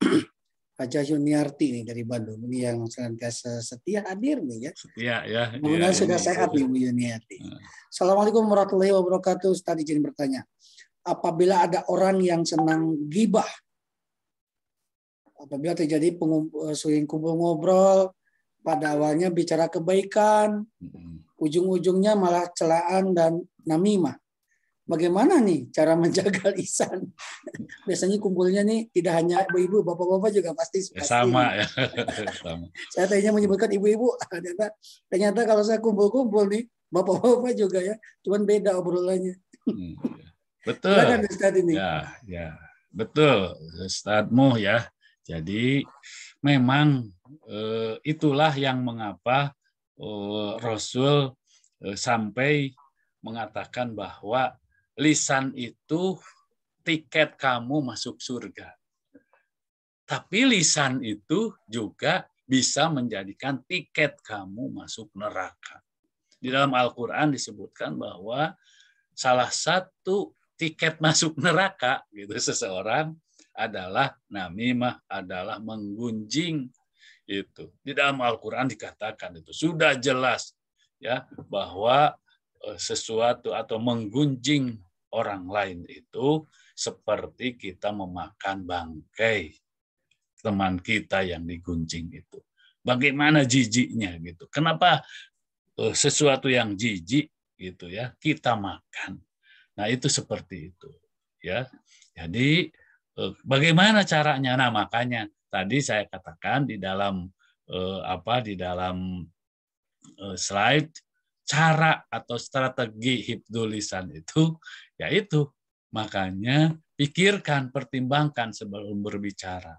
Haja Yuniarti nih dari Bandung. Ini yang senantiasa setia hadir nih ya. Setia ya. Mudah-mudahan sudah sehat nih Bu Yuniarti. Assalamualaikum warahmatullahi wabarakatuh. Tadi izin bertanya. Apabila ada orang yang senang gibah, apabila terjadi sering kumpul ngobrol, pada awalnya bicara kebaikan, ujung-ujungnya malah celaan dan namimah. Bagaimana nih cara menjaga lisan? Biasanya kumpulnya nih tidak hanya ibu-ibu, bapak-bapak juga pasti. Sama ya. Sama. Saya tadinya menyebutkan ibu-ibu, ternyata kalau saya kumpul-kumpul nih, bapak-bapak juga ya, cuman beda obrolannya. Betul. Silakan Ustaz ini. Ya, betul, Ustadzmu ya. Jadi memang itulah yang mengapa Rasul sampai mengatakan bahwa lisan itu tiket kamu masuk surga. Tapi lisan itu juga bisa menjadikan tiket kamu masuk neraka. Di dalam Al-Quran disebutkan bahwa salah satu tiket masuk neraka gitu seseorang adalah namimah, adalah menggunjing. Itu di dalam Al-Quran dikatakan itu sudah jelas ya bahwa sesuatu atau menggunjing orang lain itu seperti kita memakan bangkai teman kita yang digunjing itu. Bagaimana jijiknya gitu. Kenapa sesuatu yang jijik gitu ya kita makan. Nah, itu seperti itu ya. Jadi bagaimana caranya? Nah, makanya tadi saya katakan di dalam slide cara atau strategi hifdzul lisan itu yaitu makanya pikirkan, pertimbangkan sebelum berbicara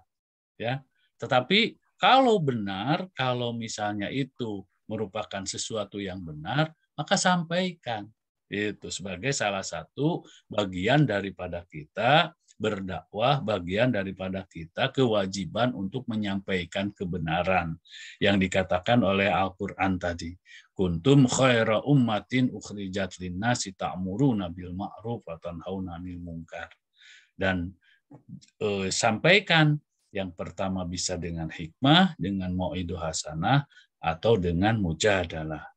ya. Tetapi kalau benar, kalau misalnya itu merupakan sesuatu yang benar, maka sampaikan. Itu sebagai salah satu bagian daripada kita berdakwah, bagian daripada kita kewajiban untuk menyampaikan kebenaran yang dikatakan oleh Al-Quran tadi. Kuntum khaira ummatin ukhrijat linnasi ta'muruna bil ma'ruf wa tanhauna 'anil munkar. Dan sampaikan yang pertama bisa dengan hikmah, dengan mau'idhah hasanah, atau dengan mujadalah.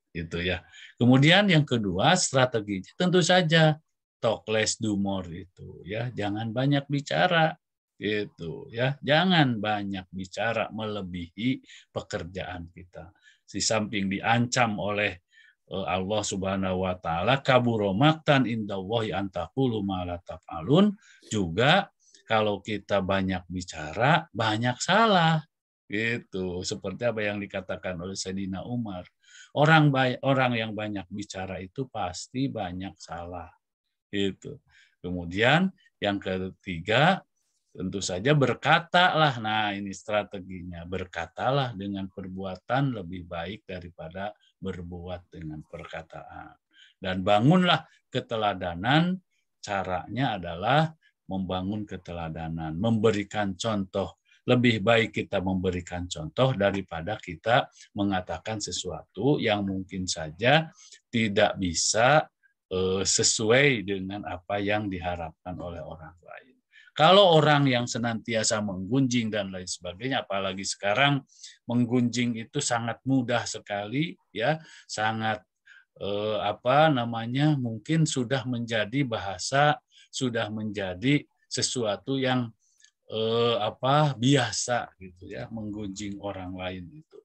Itu ya. Kemudian yang kedua strategi tentu saja talk less do more itu ya, jangan banyak bicara itu ya, jangan banyak bicara melebihi pekerjaan kita. Di samping diancam oleh Allah Subhanahu wa taala kabura maqtan indallahi an taqulu ma la taf'alun, juga kalau kita banyak bicara banyak salah. Gitu, seperti apa yang dikatakan oleh Sayyidina Umar. Orang yang banyak bicara itu pasti banyak salah. Itu. Kemudian yang ketiga tentu saja berkatalah. Nah, ini strateginya. Berkatalah dengan perbuatan lebih baik daripada berbuat dengan perkataan. Dan bangunlah keteladanan. Caranya adalah membangun keteladanan, memberikan contoh. Lebih baik kita memberikan contoh daripada kita mengatakan sesuatu yang mungkin saja tidak bisa sesuai dengan apa yang diharapkan oleh orang lain. Kalau orang yang senantiasa menggunjing dan lain sebagainya, apalagi sekarang menggunjing itu sangat mudah sekali, ya, sangat mungkin sudah menjadi bahasa, sudah menjadi sesuatu yang biasa gitu ya, menggunjing orang lain itu.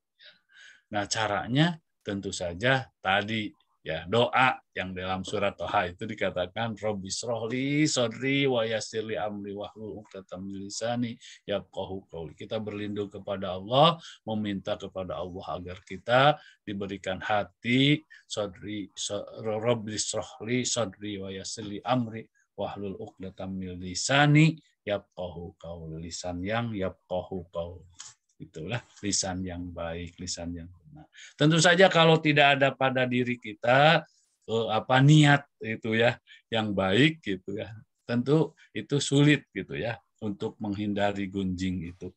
Nah, caranya tentu saja tadi ya, doa yang dalam surat Toha itu dikatakan Robbi srohli sodri wa yassirli amri wahlul 'uqdatam min lisani yafqahu qauli. Kita berlindung kepada Allah, meminta kepada Allah agar kita diberikan hati, Robbi srohli sodri wa yassirli amri wahlul 'uqdatam min lisani yafqahu qauli. Lisan yang yafqahu qauli. Itulah lisan yang baik, lisan yang benar. Tentu saja kalau tidak ada pada diri kita niat itu ya yang baik gitu ya, tentu itu sulit gitu ya untuk menghindari gunjing itu.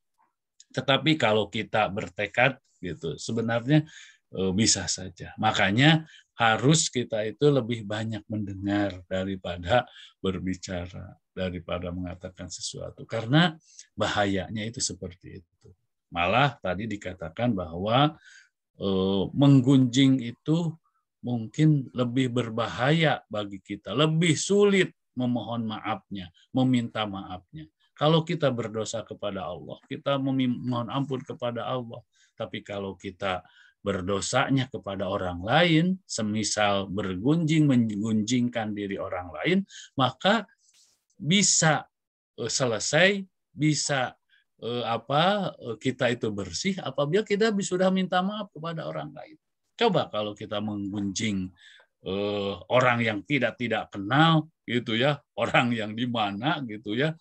Tetapi kalau kita bertekad gitu, sebenarnya bisa saja. Makanya harus kita itu lebih banyak mendengar daripada berbicara, daripada mengatakan sesuatu. Karena bahayanya itu seperti itu. Malah tadi dikatakan bahwa menggunjing itu mungkin lebih berbahaya bagi kita, lebih sulit memohon maafnya, meminta maafnya. Kalau kita berdosa kepada Allah, kita memohon ampun kepada Allah. Tapi kalau kita berdosanya kepada orang lain, semisal menggunjingkan diri orang lain, maka bisa selesai, bisa kita itu bersih apabila kita sudah minta maaf kepada orang lain. Coba kalau kita menggunjing orang yang tidak kenal gitu ya, orang yang di mana gitu ya.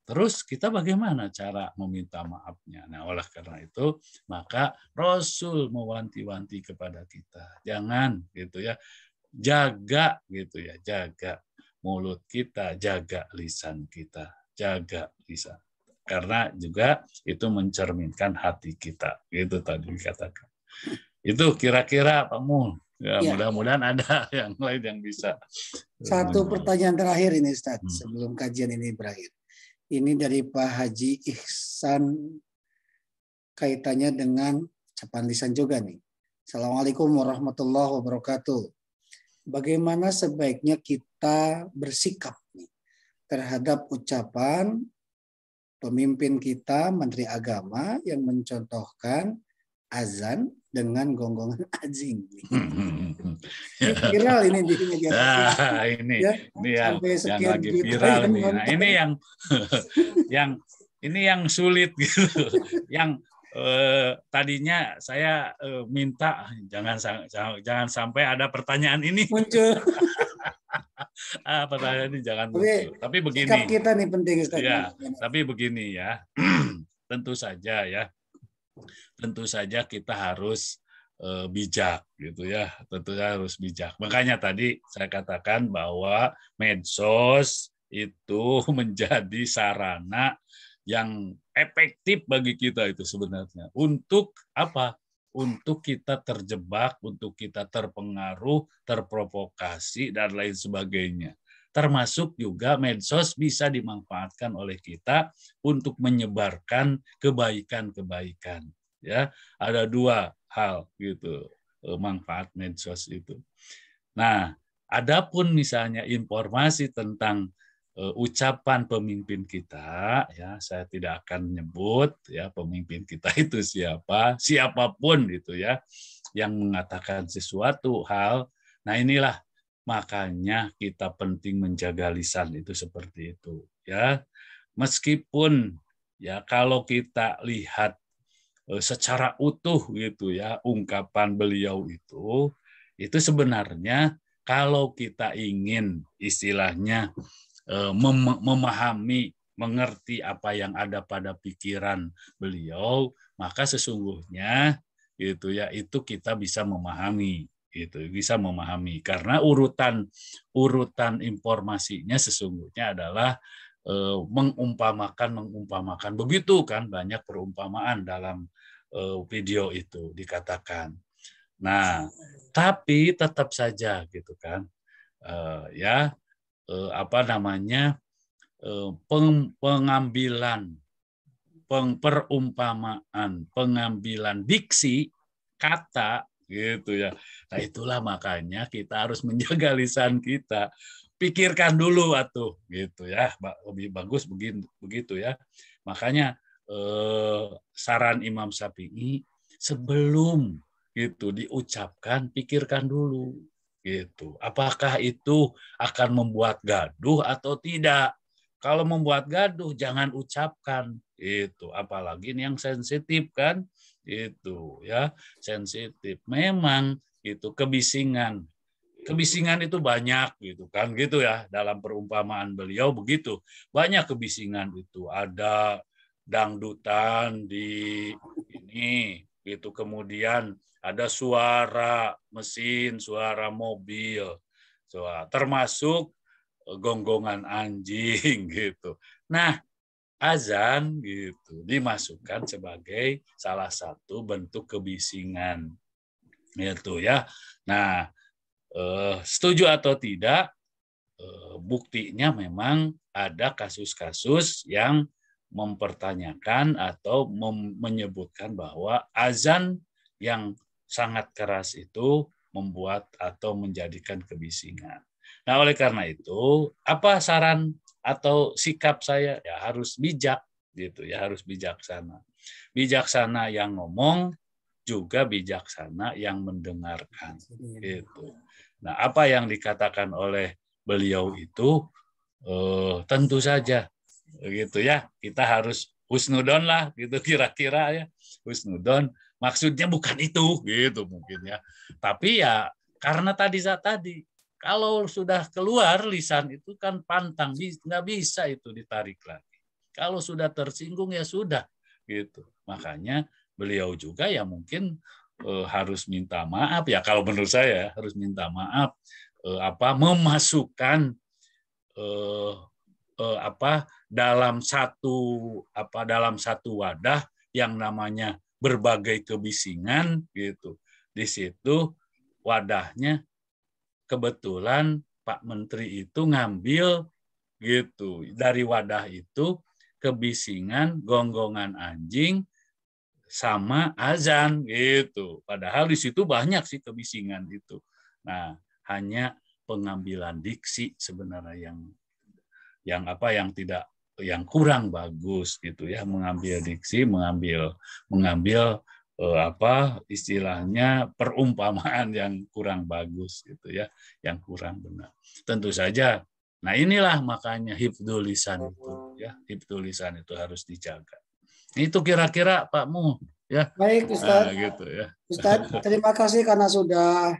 Terus kita bagaimana cara meminta maafnya? Nah, oleh karena itu maka Rasul mewanti-wanti kepada kita, jangan gitu ya, jaga gitu ya, jaga mulut kita, jaga lisan kita, jaga lisan. Karena juga itu mencerminkan hati kita, gitu tadi dikatakan. Itu kira-kira Pak Mul. Ya, mudah-mudahan ada yang lain yang bisa. Satu pertanyaan terakhir ini Ustaz, sebelum kajian ini berakhir. Ini dari Pak Haji Ihsan, kaitannya dengan ucapan lisan juga nih. Assalamualaikum warahmatullahi wabarakatuh. Bagaimana sebaiknya kita bersikap nih terhadap ucapan pemimpin kita, Menteri Agama, yang mencontohkan azan dengan gonggongan anjing. Ini viral ini di media sosial. Ini yang lagi viral nih. Nah, ini yang sulit gitu. Yang tadinya saya minta jangan sampai ada pertanyaan ini muncul. Pertanyaan ini jangan muncul. Tapi begini. Sikap kita nih penting Ustaz. Ya, tapi begini ya. Tentu saja kita harus bijak gitu ya. Tentunya harus bijak. Makanya tadi saya katakan bahwa medsos itu menjadi sarana yang efektif bagi kita itu sebenarnya. Untuk apa? Untuk kita terjebak, untuk kita terpengaruh, terprovokasi, dan lain sebagainya. Termasuk juga medsos bisa dimanfaatkan oleh kita untuk menyebarkan kebaikan-kebaikan. Ya, ada dua hal gitu manfaat medsos itu. Nah, adapun misalnya informasi tentang ucapan pemimpin kita, ya saya tidak akan menyebut ya pemimpin kita itu siapapun gitu ya, yang mengatakan sesuatu hal. Nah inilah makanya kita penting menjaga lisan itu seperti itu ya. Meskipun ya kalau kita lihat secara utuh gitu ya ungkapan beliau itu sebenarnya kalau kita ingin istilahnya memahami, mengerti apa yang ada pada pikiran beliau, maka sesungguhnya itu kita bisa memahami, karena urutan informasinya sesungguhnya adalah mengumpamakan begitu kan, banyak perumpamaan dalam video itu dikatakan. Nah, tapi tetap saja gitu kan, pengambilan perumpamaan, pengambilan diksi kata gitu ya. Nah, itulah makanya kita harus menjaga lisan kita. Pikirkan dulu gitu ya. Lebih bagus begitu ya. Makanya saran Imam Syafi'i sebelum gitu diucapkan pikirkan dulu. Gitu. Apakah itu akan membuat gaduh atau tidak? Kalau membuat gaduh jangan ucapkan itu, apalagi ini yang sensitif kan, itu ya sensitif. Memang itu kebisingan itu banyak gitu kan gitu ya, dalam perumpamaan beliau begitu banyak kebisingan itu, ada dangdutan di ini gitu, kemudian ada suara mesin, suara mobil, termasuk gonggongan anjing gitu. Nah, azan gitu dimasukkan sebagai salah satu bentuk kebisingan. Itu ya. Nah, setuju atau tidak, buktinya memang ada kasus-kasus yang mempertanyakan atau menyebutkan bahwa azan yang sangat keras itu membuat atau menjadikan kebisingan. Nah, oleh karena itu, apa saran atau sikap saya? Ya harus bijak gitu ya, harus bijaksana. Bijaksana yang ngomong, juga bijaksana yang mendengarkan. Gitu. Nah, apa yang dikatakan oleh beliau itu tentu saja gitu ya, kita harus husnudon lah gitu kira-kira ya, husnudon maksudnya bukan itu gitu mungkin ya, tapi ya karena tadi kalau sudah keluar lisan itu kan pantang, nggak bisa itu ditarik lagi, kalau sudah tersinggung ya sudah gitu. Makanya beliau juga ya mungkin harus minta maaf ya, kalau menurut saya harus minta maaf memasukkan dalam satu wadah yang namanya berbagai kebisingan gitu. Di situ wadahnya kebetulan Pak Menteri itu ngambil gitu, dari wadah itu kebisingan, gonggongan anjing sama azan gitu. Padahal di situ banyak sih kebisingan itu. Nah, hanya pengambilan diksi sebenarnya yang kurang bagus gitu ya, mengambil diksi, mengambil istilahnya perumpamaan yang kurang bagus gitu ya, yang kurang benar. Tentu saja. Nah, inilah makanya hifdzul lisan itu ya, hifdzul lisan itu harus dijaga. Itu kira-kira Pak Mu ya. Baik Ustaz. Nah, gitu ya. Ustaz, terima kasih karena sudah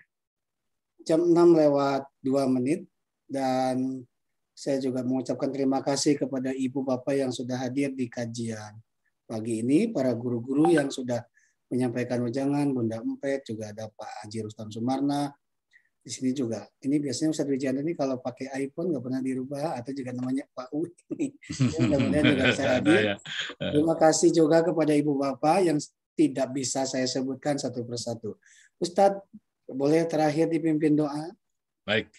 jam 6:02 dan saya juga mengucapkan terima kasih kepada Ibu Bapak yang sudah hadir di kajian pagi ini, para guru-guru yang sudah menyampaikan wejangan, Bunda Empet, juga ada Pak Haji Rustam Sumarna. Di sini juga. Ini biasanya Ustadz Wijayanto ini kalau pakai iPhone nggak pernah dirubah, atau juga namanya Pak Uwi. Mudah-mudahan juga bisa hadir. Terima kasih juga kepada Ibu Bapak yang tidak bisa saya sebutkan satu persatu. Ustadz, boleh terakhir dipimpin doa? Baik.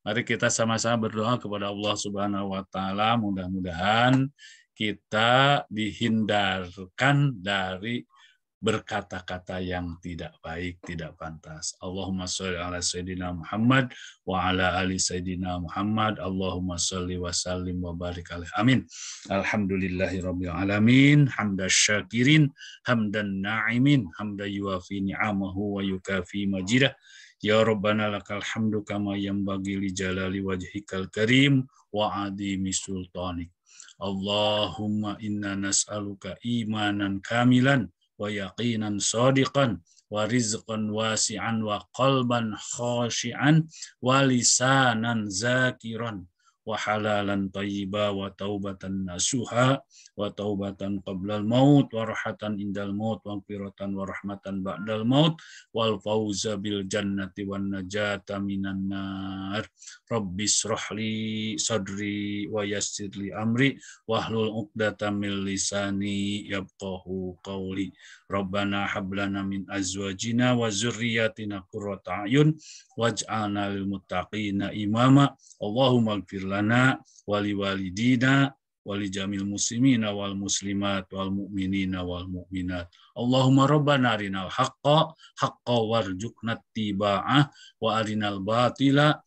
Mari kita sama-sama berdoa kepada Allah Subhanahu wa taala, mudah-mudahan kita dihindarkan dari berkata-kata yang tidak baik, tidak pantas. Allahumma sholli ala sayyidina Muhammad wa ala ali sayyidina Muhammad. Allahumma sholli wa sallim wa barik alaihi. Amin. Alhamdulillahirabbil alamin, hamdas syakirin, hamdan na'imin, hamda yuwafi ni'amahu wa yukafi majidah. Ya Rabbana lakal hamdu kama yanbaghi li jalali wajhikal karim wa adimi sultanik. Allahumma inna nas'aluka imanan kamilan wa yaqinan shadiqan wa rizqan wasi'an wa qalban khashi'an wa lisanan zakiran wa halalan tayyiba wa taubatan nasuha wa taubatan qablal maut wa rahatan indal maut wa firatan wa rahmatan ba'dal maut wal fauza bil jannati wan najata minan nar. Rabbis rohli sadri wa yassirli amri wahlul uqdatam min lisani yafqahu qawli. Rabbana hablana min azwajina wa zurriyatina qurrata a'yun waj'alna lil muttaqina imama. Allahumma ighfir lana wa liwalidina wa li jamil muslimina wal muslimat wal mu'minina wal mu'minat. Allahumma rabbana arinal haqqa warzuqna ittiba'ah wa arinal batila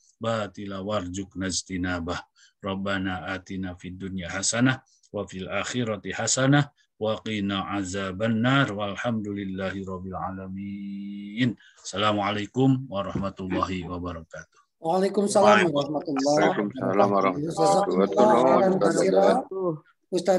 warzuqna ijtinabah. Rabbana atina fid dunya hasanah wa fil akhirati hasanah wa qina azabannar walhamdulillahi rabbil alamin. Assalamualaikum warahmatullahi wabarakatuh. Waalaikumsalam warahmatullahi wabarakatuh. Waalaikumsalam warahmatullahi wabarakatuh. Ustaz